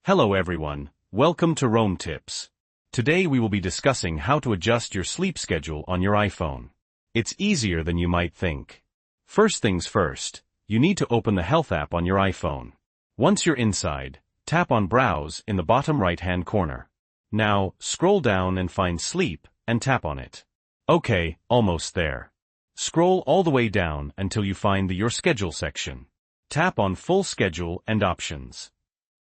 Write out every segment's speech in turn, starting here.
Hello everyone, welcome to Rome Tips. Today we will be discussing how to adjust your sleep schedule on your iPhone. It's easier than you might think. First things first, you need to open the Health app on your iPhone. Once you're inside, tap on Browse in the bottom right-hand corner. Now, scroll down and find Sleep, and tap on it. Okay, almost there. Scroll all the way down until you find the Your Schedule section. Tap on Full Schedule and Options.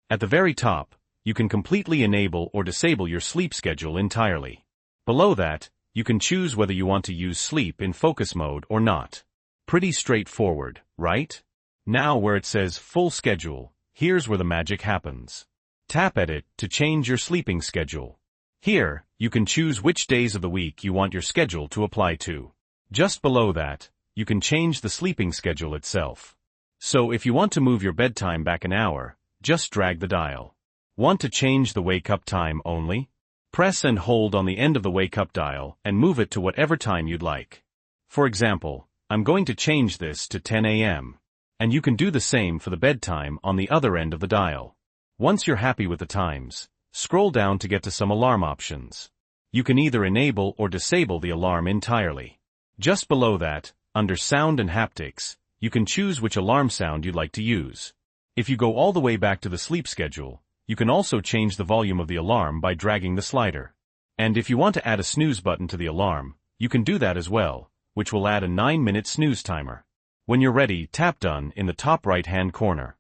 At the very top, you can completely enable or disable your sleep schedule entirely. Below that, you can choose whether you want to use sleep in focus mode or not. Pretty straightforward, right? Now where it says Full Schedule, here's where the magic happens. Tap at it to change your sleeping schedule. Here, you can choose which days of the week you want your schedule to apply to. Just below that, you can change the sleeping schedule itself. So if you want to move your bedtime back an hour, just drag the dial. Want to change the wake-up time only? Press and hold on the end of the wake-up dial and move it to whatever time you'd like. For example, I'm going to change this to 10 a.m. And you can do the same for the bedtime on the other end of the dial. Once you're happy with the times, scroll down to get to some alarm options. You can either enable or disable the alarm entirely. Just below that, under Sound and Haptics, you can choose which alarm sound you'd like to use. If you go all the way back to the sleep schedule, you can also change the volume of the alarm by dragging the slider. And if you want to add a snooze button to the alarm, you can do that as well, which will add a 9-minute snooze timer. When you're ready, tap Done in the top right-hand corner.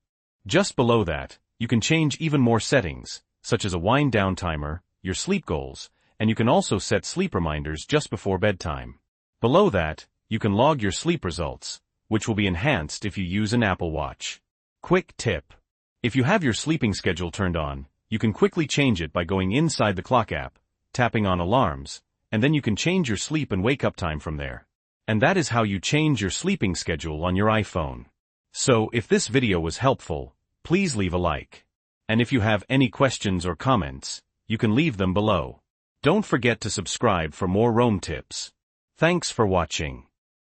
Just below that, you can change even more settings, such as a wind-down timer, your sleep goals, and you can also set sleep reminders just before bedtime. Below that, you can log your sleep results, which will be enhanced if you use an Apple Watch. Quick tip. If you have your sleeping schedule turned on, you can quickly change it by going inside the Clock app, tapping on Alarms, and then you can change your sleep and wake-up time from there. And that is how you change your sleeping schedule on your iPhone. So if this video was helpful, please leave a like. And if you have any questions or comments, you can leave them below. Don't forget to subscribe for more Rome tips. Thanks for watching.